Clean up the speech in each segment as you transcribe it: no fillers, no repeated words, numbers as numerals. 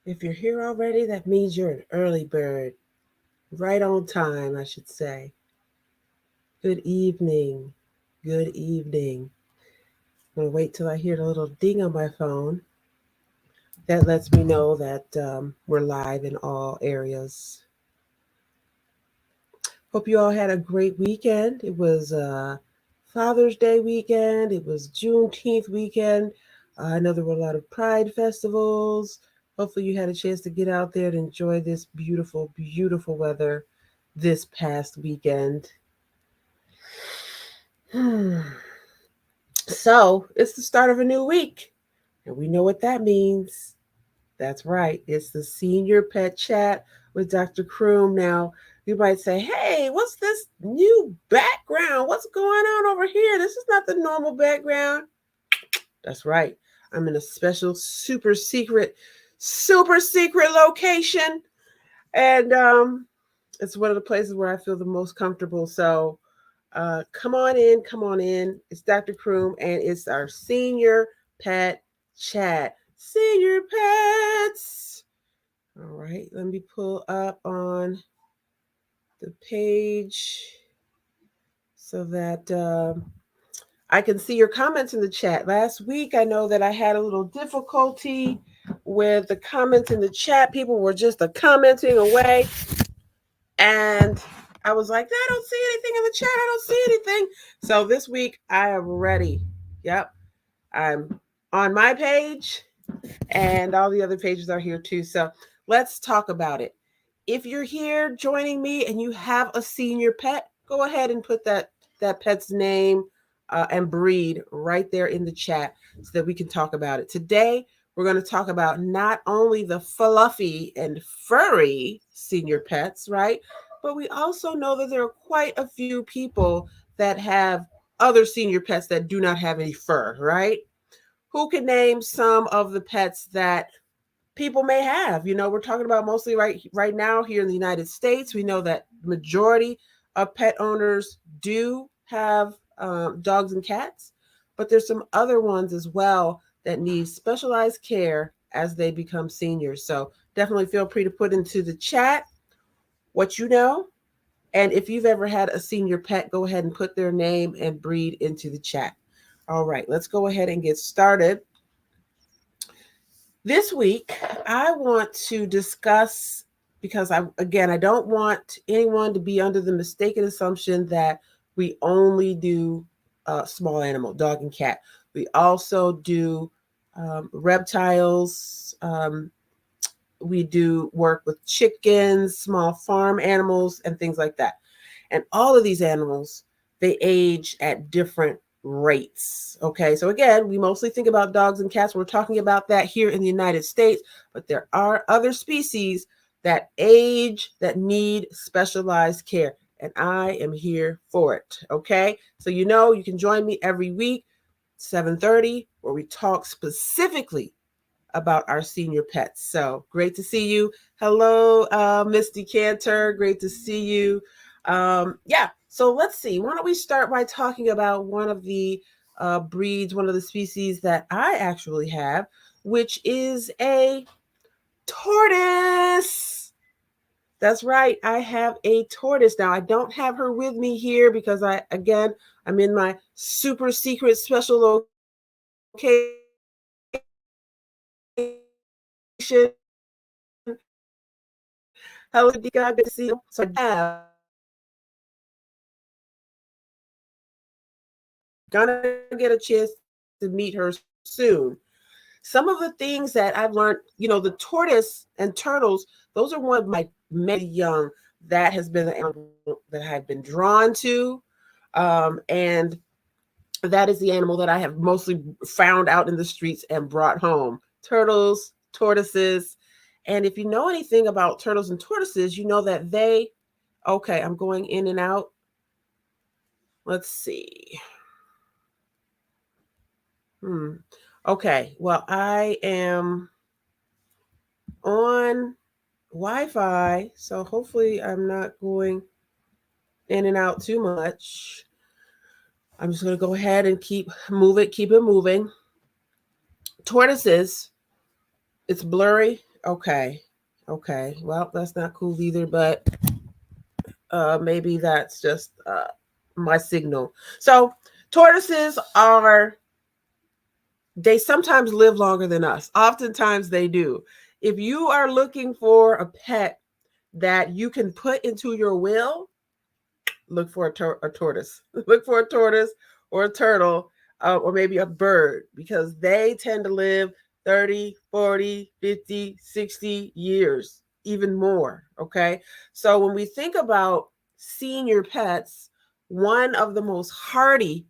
If you're here already, that means you're an early bird. Right on time, I should say. Good evening. Good evening. I'm going to wait till I hear the little ding on my phone. That lets me know that we're live in all areas. Hope you all had a great weekend. It was Father's Day weekend. It was Juneteenth weekend. I know there were a lot of Pride festivals. Hopefully, you had a chance to get out there and enjoy this beautiful, beautiful weather this past weekend. So, it's the start of a new week, and we know what that means. That's right, it's the Senior Pet Chat with Dr. Croom. Now, you might say, hey, what's this new background? What's going on over here? This is not the normal background. That's right. I'm in a special, super secret location. And it's one of the places where I feel the most comfortable. So come on in, come on in. It's Dr. Croom, and it's our Senior Pet Chat. Senior Pets. All right, let me pull up on the page so that I can see your comments in the chat. Last week, I know that I had a little difficulty with the comments in the chat. People were just commenting away. And I was like, I don't see anything in the chat. I don't see anything. So this week, I am ready. Yep. I'm on my page, and all the other pages are here too. So let's talk about it. If you're here joining me and you have a senior pet, go ahead and put that pet's name and breed right there in the chat so that we can talk about it. Today, we're going to talk about not only the fluffy and furry senior pets, right? But we also know that there are quite a few people that have other senior pets that do not have any fur, right? Who can name some of the pets that people may have? We're talking about mostly right now here in the United States. We know that the majority of pet owners do have dogs and cats, but there's some other ones as well that need specialized care as they become seniors. So definitely feel free to put into the chat what you know. And if you've ever had a senior pet, go ahead and put their name and breed into the chat. All right, let's go ahead and get started. This week, I want to discuss, because I don't want anyone to be under the mistaken assumption that we only do small animal, dog and cat. We also do reptiles. We do work with chickens, small farm animals, and things like that. And all of these animals, they age at different rates. Okay, so again, we mostly think about dogs and cats. We're talking about that here in the United States, but there are other species that age that need specialized care. And I am here for it. Okay, so you can join me every week, 7:30, where we talk specifically about our senior pets. So great to see you. Hello, Misty Cantor. Great to see you. Yeah, so let's see. Why don't we start by talking about one of the breeds, one of the species that I actually have, which is a tortoise. That's right. I have a tortoise. Now, I don't have her with me here because I'm in my super secret special location. Hello, Dika. Good to see you. So I have gonna get a chance to meet her soon. Some of the things that I've learned, the tortoise and turtles, those are one of my many young that has been the animal that I've been drawn to. And that is the animal that I have mostly found out in the streets and brought home. Turtles, tortoises. And if you know anything about turtles and tortoises, you know that okay, I'm going in and out. Let's see. Okay, well, I am on Wi-Fi, so hopefully I'm not going in and out too much. I'm just going to go ahead and keep it moving. Tortoises, it's blurry. Okay. Okay. Well, that's not cool either, but maybe that's just my signal. So tortoises are, they sometimes live longer than us. Oftentimes they do. If you are looking for a pet that you can put into your will, look for a tortoise. Look for a tortoise or a turtle, or maybe a bird, because they tend to live 30, 40, 50, 60 years, even more. Okay. So when we think about senior pets, one of the most hardy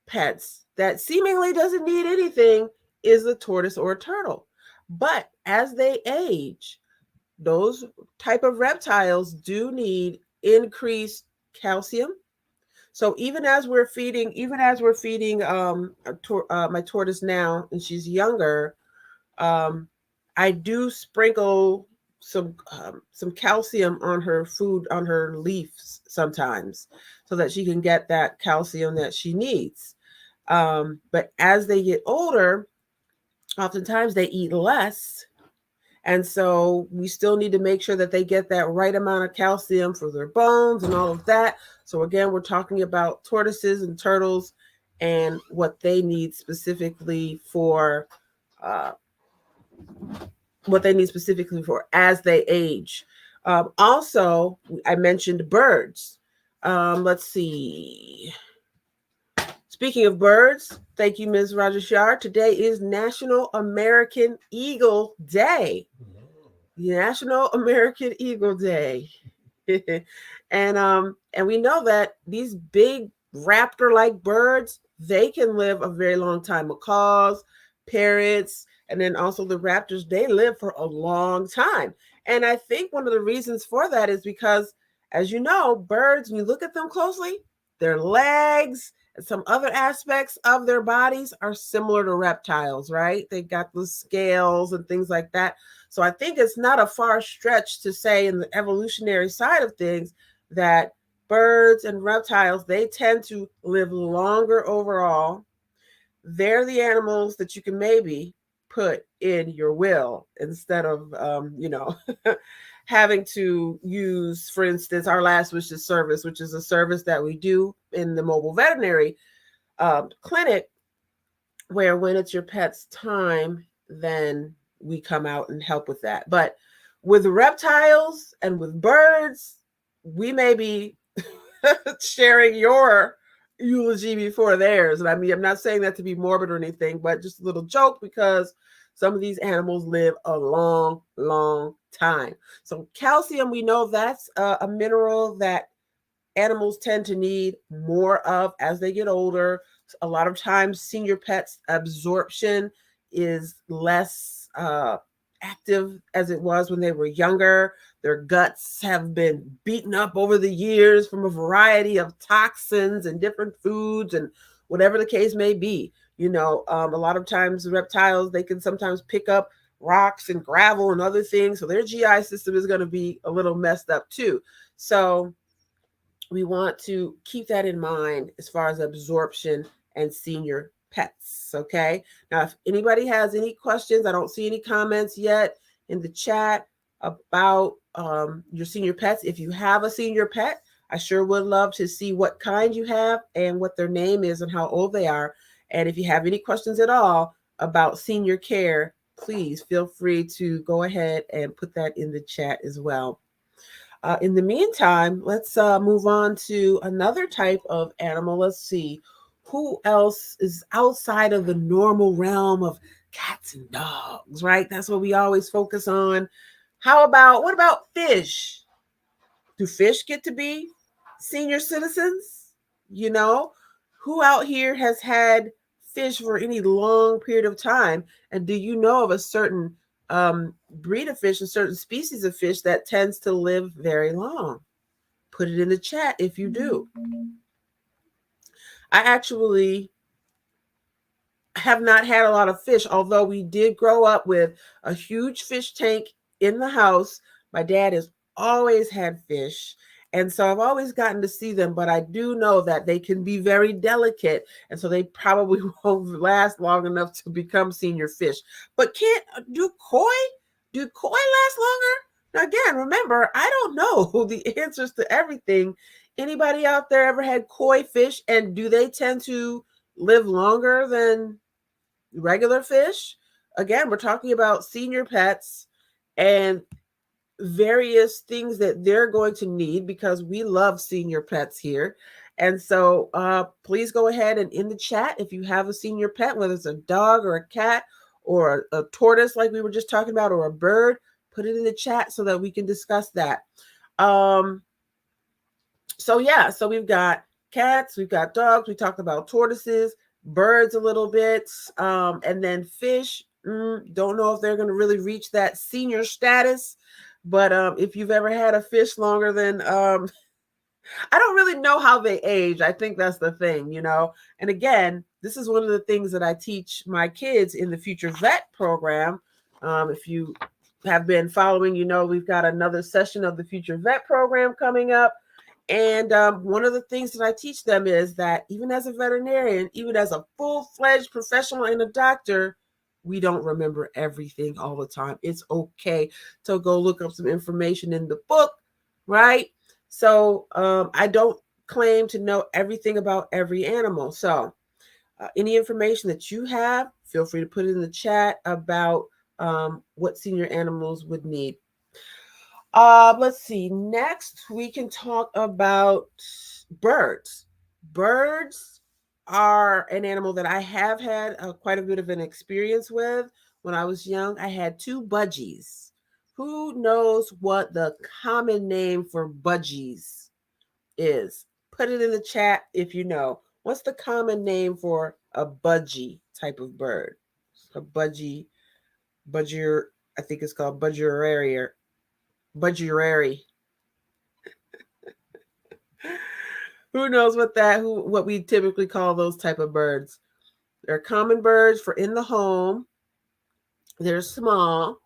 pets that seemingly doesn't need anything is a tortoise or a turtle. But as they age, those type of reptiles do need increased calcium. So even as we're feeding my tortoise now, and she's younger, um, I do sprinkle some calcium on her food, on her leaves sometimes, so that she can get that calcium that she needs. But as they get older, oftentimes they eat less, and so we still need to make sure that they get that right amount of calcium for their bones and all of that. So again, we're talking about tortoises and turtles and what they need specifically for uh, as they age. Also, I mentioned birds. Let's see. Speaking of birds, thank you, Ms. Rajashar. Today is National American Eagle Day. National American Eagle Day. And we know that these big raptor-like birds, they can live a very long time. Macaws, parrots, and then also the raptors, they live for a long time. And I think one of the reasons for that is because, as you know, birds, when you look at them closely, their legs and some other aspects of their bodies are similar to reptiles, right? They got the scales and things like that. So I think it's not a far stretch to say, in the evolutionary side of things, that birds and reptiles, they tend to live longer overall. They're the animals that you can maybe put in your will instead of, having to use, for instance, our last wishes service, which is a service that we do in the mobile veterinary clinic, where when it's your pet's time, then we come out and help with that. But with reptiles and with birds, we may be sharing your eulogy before theirs. And I mean, I'm not saying that to be morbid or anything, but just a little joke, because some of these animals live a long, long time. So calcium, we know that's a mineral that animals tend to need more of as they get older. A lot of times, senior pets' absorption is less active as it was when they were younger. Their guts have been beaten up over the years from a variety of toxins and different foods and whatever the case may be. A lot of times reptiles, they can sometimes pick up rocks and gravel and other things. So their GI system is going to be a little messed up too. So we want to keep that in mind as far as absorption and senior pets. Okay. Now, if anybody has any questions, I don't see any comments yet in the chat about your senior pets. If you have a senior pet, I sure would love to see what kind you have and what their name is and how old they are. And if you have any questions at all about senior care, please feel free to go ahead and put that in the chat as well. In the meantime, let's move on to another type of animal. Let's see who else is outside of the normal realm of cats and dogs, right? That's what we always focus on. What about fish? Do fish get to be senior citizens? You know, who out here has had fish for any long period of time? And do you know of a certain breed of fish, a certain species of fish that tends to live very long? Put it in the chat if you do. I actually have not had a lot of fish, although we did grow up with a huge fish tank in the house. My dad has always had fish. And so I've always gotten to see them, but I do know that they can be very delicate. And so they probably won't last long enough to become senior fish. But do koi Do koi last longer? Now, again, remember, I don't know the answers to everything. Anybody out there ever had koi fish, and do they tend to live longer than regular fish? Again, we're talking about senior pets and various things that they're going to need because we love senior pets here. And so please go ahead and in the chat, if you have a senior pet, whether it's a dog or a cat or a tortoise, like we were just talking about, or a bird, put it in the chat so that we can discuss that. So yeah, so we've got cats, we've got dogs, we talked about tortoises, birds a little bit, and then fish. Don't know if they're going to really reach that senior status, but if you've ever had a fish longer than I don't really know how they age. I think that's the thing, you know. And again, this is one of the things that I teach my kids in the Future Vet program. If you have been following, you know, we've got another session of the Future Vet program coming up. And one of the things that I teach them is that even as a veterinarian, even as a full-fledged professional and a doctor, we don't remember everything all the time. It's okay to go look up some information in the book, right? So I don't claim to know everything about every animal. So any information that you have, feel free to put it in the chat about what senior animals would need. Let's see. Next, we can talk about birds. Birds are an animal that I have had quite a bit of an experience with. When I was young, I had two budgies. Who knows what the common name for budgies is? Put it in the chat if you know. What's the common name for a budgie type of bird? A budgie, budgier, I think it's called budgerarier. Budgerary. Who knows what we typically call those type of birds? They're common birds for in the home. They're small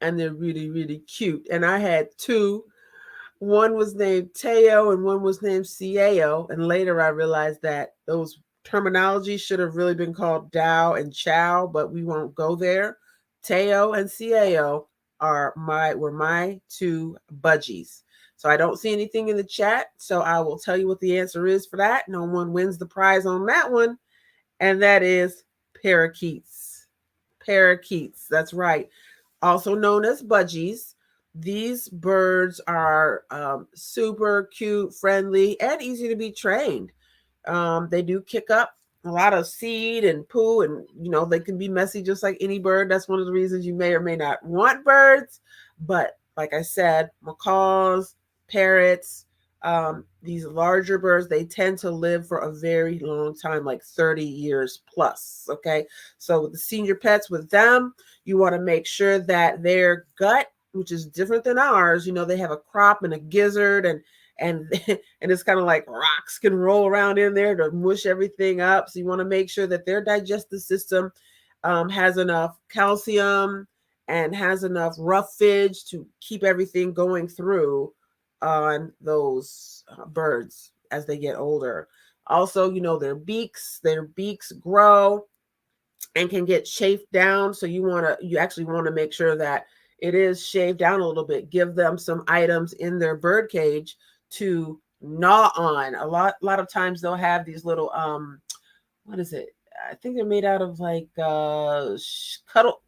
and they're really, really cute. And I had two. One was named Teo and one was named Ciao. And later I realized that those terminologies should have really been called Dao and Chow, but we won't go there. Teo and Ciao were my two budgies. So I don't see anything in the chat. So I will tell you what the answer is for that. No one wins the prize on that one. And that is parakeets. Parakeets. That's right. Also known as budgies. These birds are super cute, friendly, and easy to be trained. They do kick up a lot of seed and poo, and you know they can be messy just like any bird. That's one of the reasons you may or may not want birds. But like I said, macaws, parrots, these larger birds, they tend to live for a very long time, like 30 years plus. Okay, so with the senior pets, with them, you want to make sure that their gut, which is different than ours, you know, they have a crop and a gizzard and and it's kind of like rocks can roll around in there to mush everything up. So you want to make sure that their digestive system has enough calcium and has enough roughage to keep everything going through on those birds as they get older. Also, you know, their beaks grow and can get chafed down. So you actually want to make sure that it is shaved down a little bit. Give them some items in their bird cage to gnaw on. A lot of times they'll have these little what is it? I think they're made out of like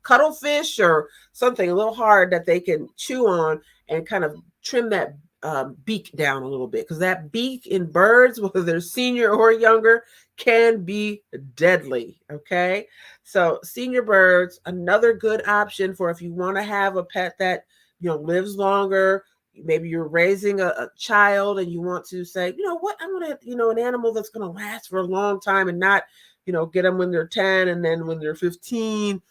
cuttlefish or something a little hard that they can chew on and kind of trim that beak down a little bit, because that beak in birds, whether they're senior or younger, can be deadly. Okay, so senior birds, another good option for if you want to have a pet that lives longer. Maybe you're raising a child and you want to say, you know what, I want to, an animal that's going to last for a long time and not, get them when they're 10 and then when they're 15,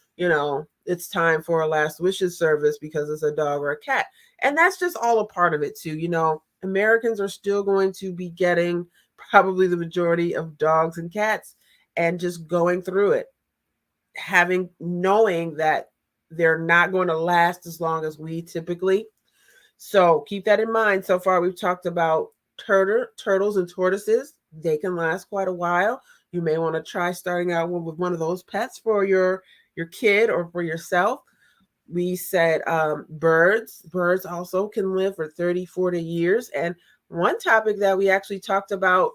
it's time for a last wishes service because it's a dog or a cat. And that's just all a part of it too. Americans are still going to be getting probably the majority of dogs and cats and just going through it, knowing that they're not going to last as long as we typically. So keep that in mind. So far, we've talked about turtles and tortoises. They can last quite a while. You may want to try starting out with one of those pets for your kid or for yourself. We said birds also can live for 30, 40 years. And one topic that we actually talked about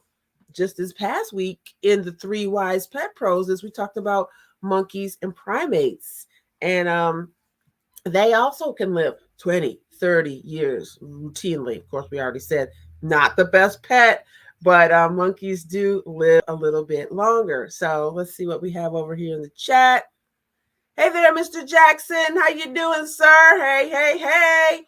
just this past week in the Three Wise Pet Pros is we talked about monkeys and primates. And they also can live 20, 30 years routinely. Of course, we already said not the best pet, but monkeys do live a little bit longer. So let's see what we have over here in the chat. Hey there, Mr. Jackson. How you doing, sir? Hey, hey, hey.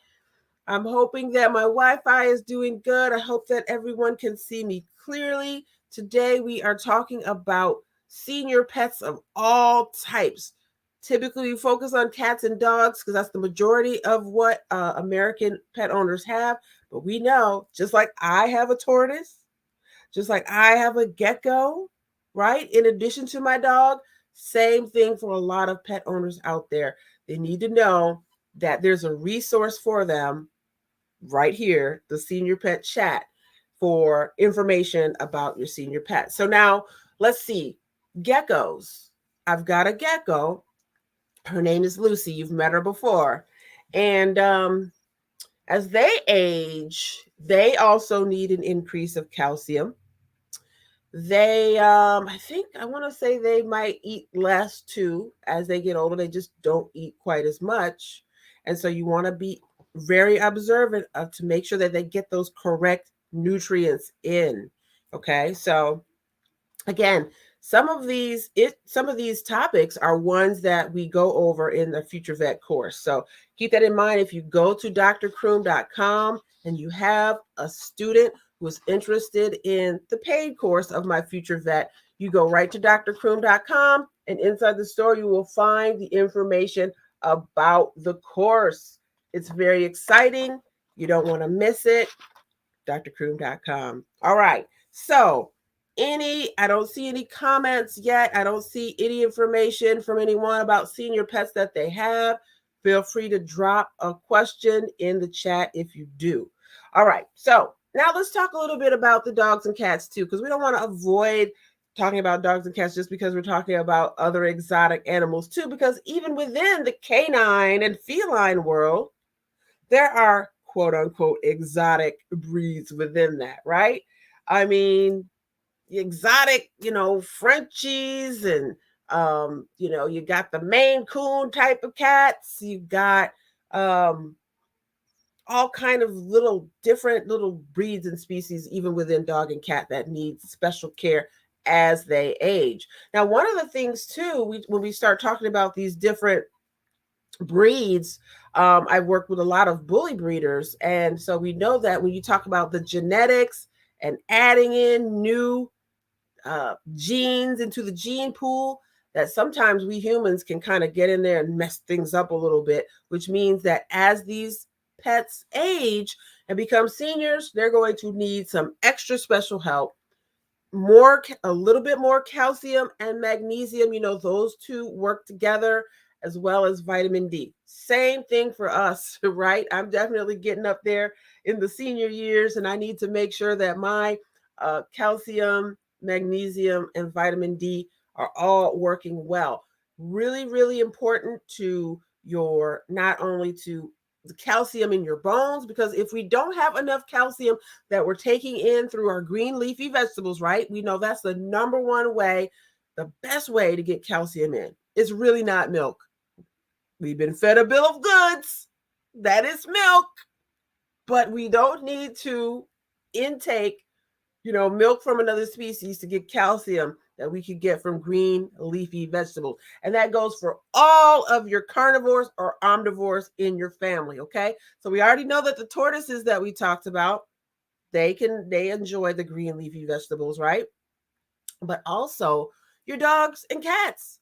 I'm hoping that my Wi-Fi is doing good. I hope that everyone can see me clearly. Today we are talking about senior pets of all types. Typically, we focus on cats and dogs because that's the majority of what American pet owners have. But we know, just like I have a tortoise, just like I have a gecko, right? In addition to my dog, same thing for a lot of pet owners out there. They need to know that there's a resource for them right here, the Senior Pet Chat, for information about your senior pet. So now let's see. Geckos. I've got a gecko. Her name is Lucy. You've met her before. And as they age, they also need an increase of calcium. They I think I want to say they might eat less too as they get older. They just don't eat quite as much. And so you want to be very observant of to make sure that they get those correct nutrients in. Okay? So again, some of these topics are ones that we go over in the Future Vet course. So keep that in mind. If you go to drcroom.com and you have a student who is interested in the paid course of my Future Vet, you go right to drcroom.com, and inside the store you will find the information about the course. It's very exciting. You don't want to miss it. drcroom.com. All right. So I don't see any comments yet. I don't see any information from anyone about senior pets that they have. Feel free to drop a question in the chat if you do. All right. So now let's talk a little bit about the dogs and cats too, because we don't want to avoid talking about dogs and cats just because we're talking about other exotic animals too, because even within the canine and feline world, there are quote unquote exotic breeds within that, right? I mean, exotic, Frenchies and you got the Maine Coon type of cats. You got all kind of little different little breeds and species, even within dog and cat, that need special care as they age. Now, one of the things too, when we start talking about these different breeds, I've worked with a lot of bully breeders, and so we know that when you talk about the genetics and adding in new genes into the gene pool, that sometimes we humans can kind of get in there and mess things up a little bit, which means that as these pets age and become seniors, they're going to need some extra special help, a little bit more calcium and magnesium. Those two work together, as well as vitamin D. Same thing for us, right? I'm definitely getting up there in the senior years, and I need to make sure that my calcium, magnesium, and vitamin D are all working well. Really, really important to not only to the calcium in your bones, because if we don't have enough calcium that we're taking in through our green leafy vegetables, right? We know that's the number one way, the best way to get calcium in. It's really not milk. We've been fed a bill of goods. That is milk. But we don't need to intake, milk from another species to get calcium that we could get from green leafy vegetables. And that goes for all of your carnivores or omnivores in your family, okay? So we already know that the tortoises that we talked about, they enjoy the green leafy vegetables, right? But also your dogs and cats.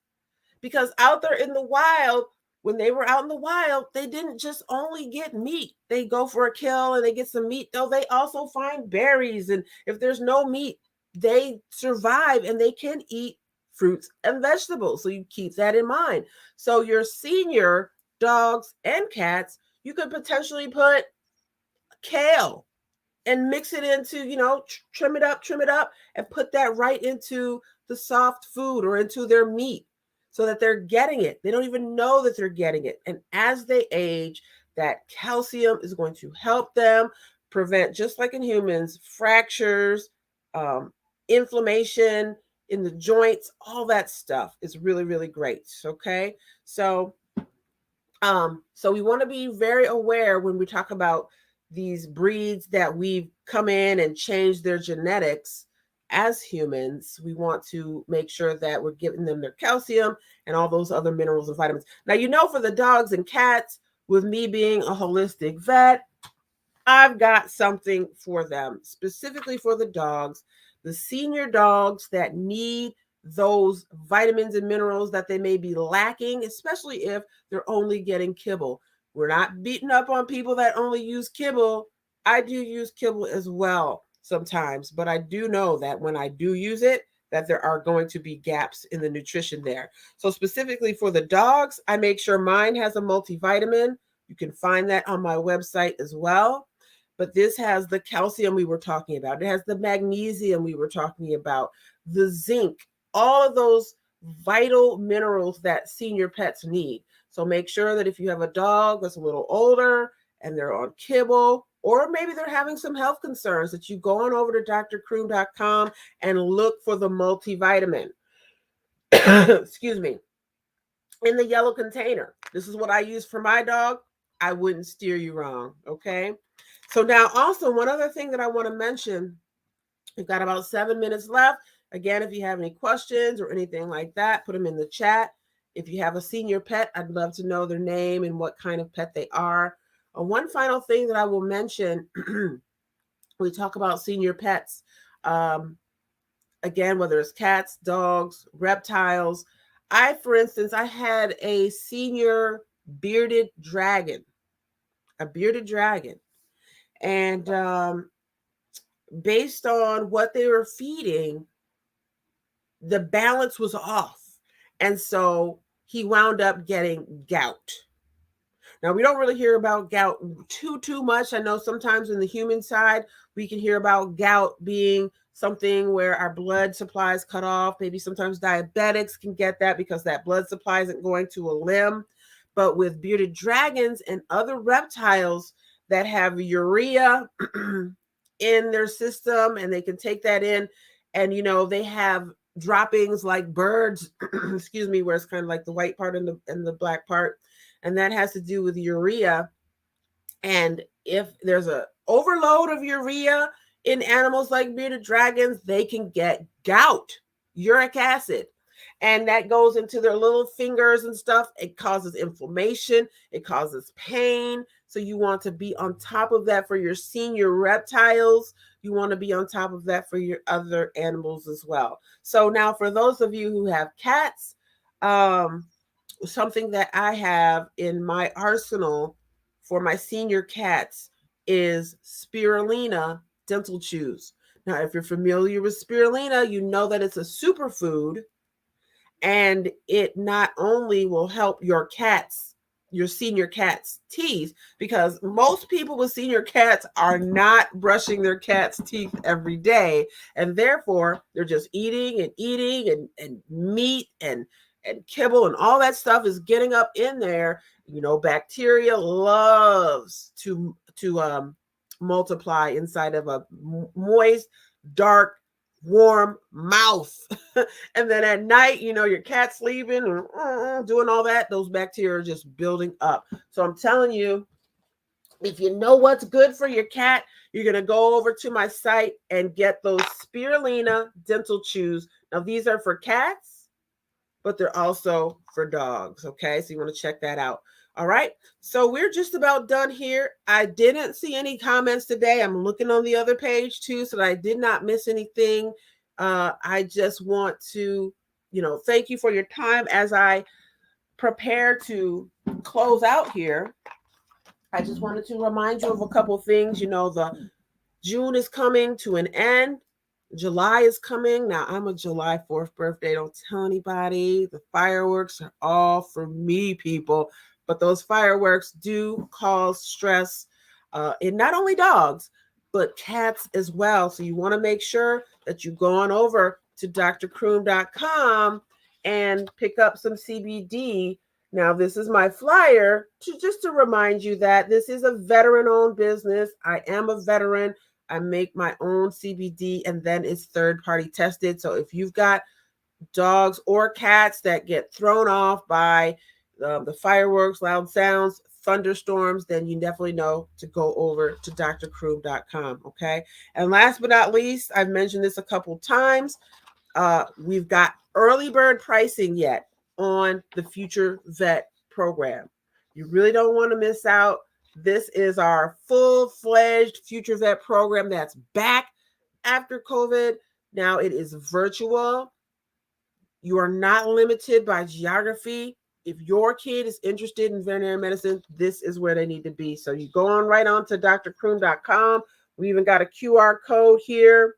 Because out there in the wild, when they were out in the wild, they didn't just only get meat. They go for a kill and they get some meat, though they also find berries. And if there's no meat, they survive and they can eat fruits and vegetables. So you keep that in mind. So your senior dogs and cats, you could potentially put kale and mix it into, trim it up, and put that right into the soft food or into their meat. so that they're getting it. They don't even know that they're getting it. And as they age, that calcium is going to help them prevent, just like in humans, fractures, um, inflammation in the joints, all that stuff is really, really great. Okay. So we want to be very aware when we talk about these breeds that we've come in and changed their genetics as humans. We want to make sure that we're giving them their calcium and all those other minerals and vitamins. Now, for the dogs and cats, with me being a holistic vet, I've got something for them, specifically for the dogs, the senior dogs that need those vitamins and minerals that they may be lacking, especially if they're only getting kibble. We're not beating up on people that only use kibble. I do use kibble as well sometimes, but I do know that when I do use it, that there are going to be gaps in the nutrition there. So specifically for the dogs, I make sure mine has a multivitamin. You can find that on my website as well. But this has the calcium we were talking about. It has the magnesium we were talking about, the zinc, all of those vital minerals that senior pets need. So make sure that if you have a dog that's a little older and they're on kibble, or maybe they're having some health concerns, that you go on over to drcroom.com and look for the multivitamin. Excuse me. In the yellow container. This is what I use for my dog. I wouldn't steer you wrong. Okay. So now also one other thing that I want to mention, we've got about 7 minutes left. Again, if you have any questions or anything like that, put them in the chat. If you have a senior pet, I'd love to know their name and what kind of pet they are. One final thing that I will mention, we talk about senior pets. Again, whether it's cats, dogs, reptiles. For instance, I had a senior bearded dragon, And based on what they were feeding, the balance was off. And so he wound up getting gout. Now, we don't really hear about gout too much. I know sometimes in the human side, we can hear about gout being something where our blood supply is cut off. Maybe sometimes diabetics can get that because that blood supply isn't going to a limb. But with bearded dragons and other reptiles that have urea in their system, and they can take that in, and they have droppings like birds, excuse me, where it's kind of like the white part and the black part, and that has to do with urea. And if there's a overload of urea in animals like bearded dragons, they can get gout, uric acid. And that goes into their little fingers and stuff. It causes inflammation. It causes pain. So you want to be on top of that for your senior reptiles. You want to be on top of that for your other animals as well. So now for those of you who have cats, something that I have in my arsenal for my senior cats is spirulina dental chews. Now, if you're familiar with spirulina, you know that it's a superfood, and it not only will help your senior cat's teeth, because most people with senior cats are not brushing their cat's teeth every day, and therefore they're just eating and meat and kibble and all that stuff is getting up in there. Bacteria loves to multiply inside of a moist, dark, warm mouth. And then at night, your cat's sleeping and doing all that, those bacteria are just building up. So I'm telling you, if you know what's good for your cat, you're going to go over to my site and get those spirulina dental chews. Now, these are for cats, but they're also for dogs. Okay, so you want to check that out. All right, so we're just about done here. I didn't see any comments today. I'm looking on the other page too, so that I did not miss anything. I just want to, thank you for your time as I prepare to close out here. I just wanted to remind you of a couple things. The June is coming to an end. July is coming. Now, I'm a July 4th birthday. Don't tell anybody. The fireworks are all for me, people. But those fireworks do cause stress in not only dogs, but cats as well. So you want to make sure that you go on over to drcroom.com and pick up some CBD. Now, this is my flyer to just to remind you that this is a veteran-owned business. I am a veteran. I make my own CBD, and then it's third-party tested. So if you've got dogs or cats that get thrown off by the fireworks, loud sounds, thunderstorms, then you definitely know to go over to drcroom.com. Okay. And last but not least, I've mentioned this a couple times. We've got early bird pricing yet on the Future Vet program. You really don't want to miss out. This is our full-fledged Future Vet program that's back after COVID. Now it is virtual. You are not limited by geography. If your kid is interested in veterinary medicine, this is where they need to be. So you go on right on to drcroom.com. We even got a QR code here.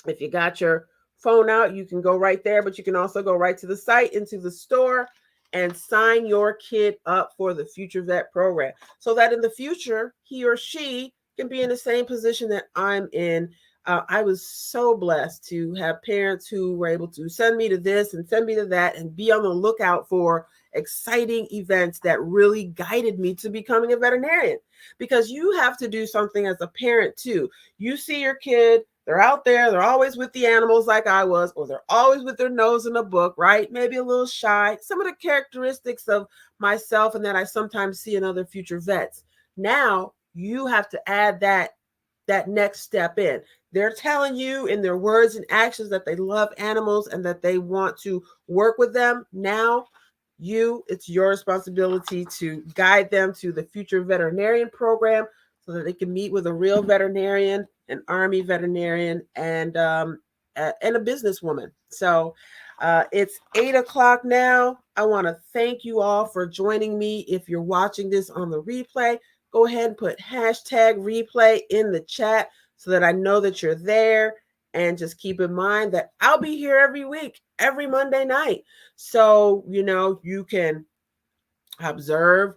If you got your phone out, you can go right there, but you can also go right to the site, into the store, and sign your kid up for the Future Vet program so that in the future, he or she can be in the same position that I'm in. I was so blessed to have parents who were able to send me to this and send me to that and be on the lookout for exciting events that really guided me to becoming a veterinarian. Because you have to do something as a parent too. You see your kid, they're out there, they're always with the animals like I was, or they're always with their nose in a book, right? Maybe a little shy. Some of the characteristics of myself and that I sometimes see in other future vets. Now you have to add that next step in. They're telling you in their words and actions that they love animals and that they want to work with them. Now it's your responsibility to guide them to the Future Veterinarian program so that they can meet with a real veterinarian, an Army veterinarian, and a businesswoman. So it's 8 o'clock now. I want to thank you all for joining me. If you're watching this on the replay, go ahead and put hashtag replay in the chat so that I know that you're there. And just keep in mind that I'll be here every week, every Monday night. So, you can observe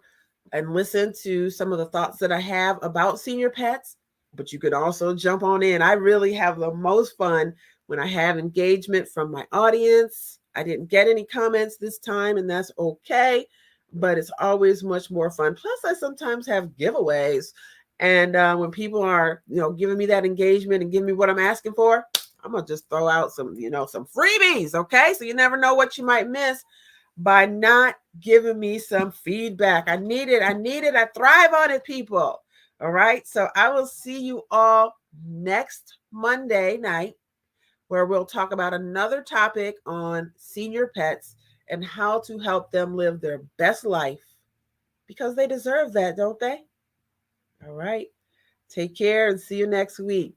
and listen to some of the thoughts that I have about senior pets, but you could also jump on in. I really have the most fun when I have engagement from my audience. I didn't get any comments this time, and that's okay, but it's always much more fun. Plus, I sometimes have giveaways. And when people are, giving me that engagement and giving me what I'm asking for, I'm going to just throw out some freebies, okay? So you never know what you might miss by not giving me some feedback. I need it. I thrive on it, people. All right. So I will see you all next Monday night, where we'll talk about another topic on senior pets and how to help them live their best life, because they deserve that, don't they? All right. Take care and see you next week.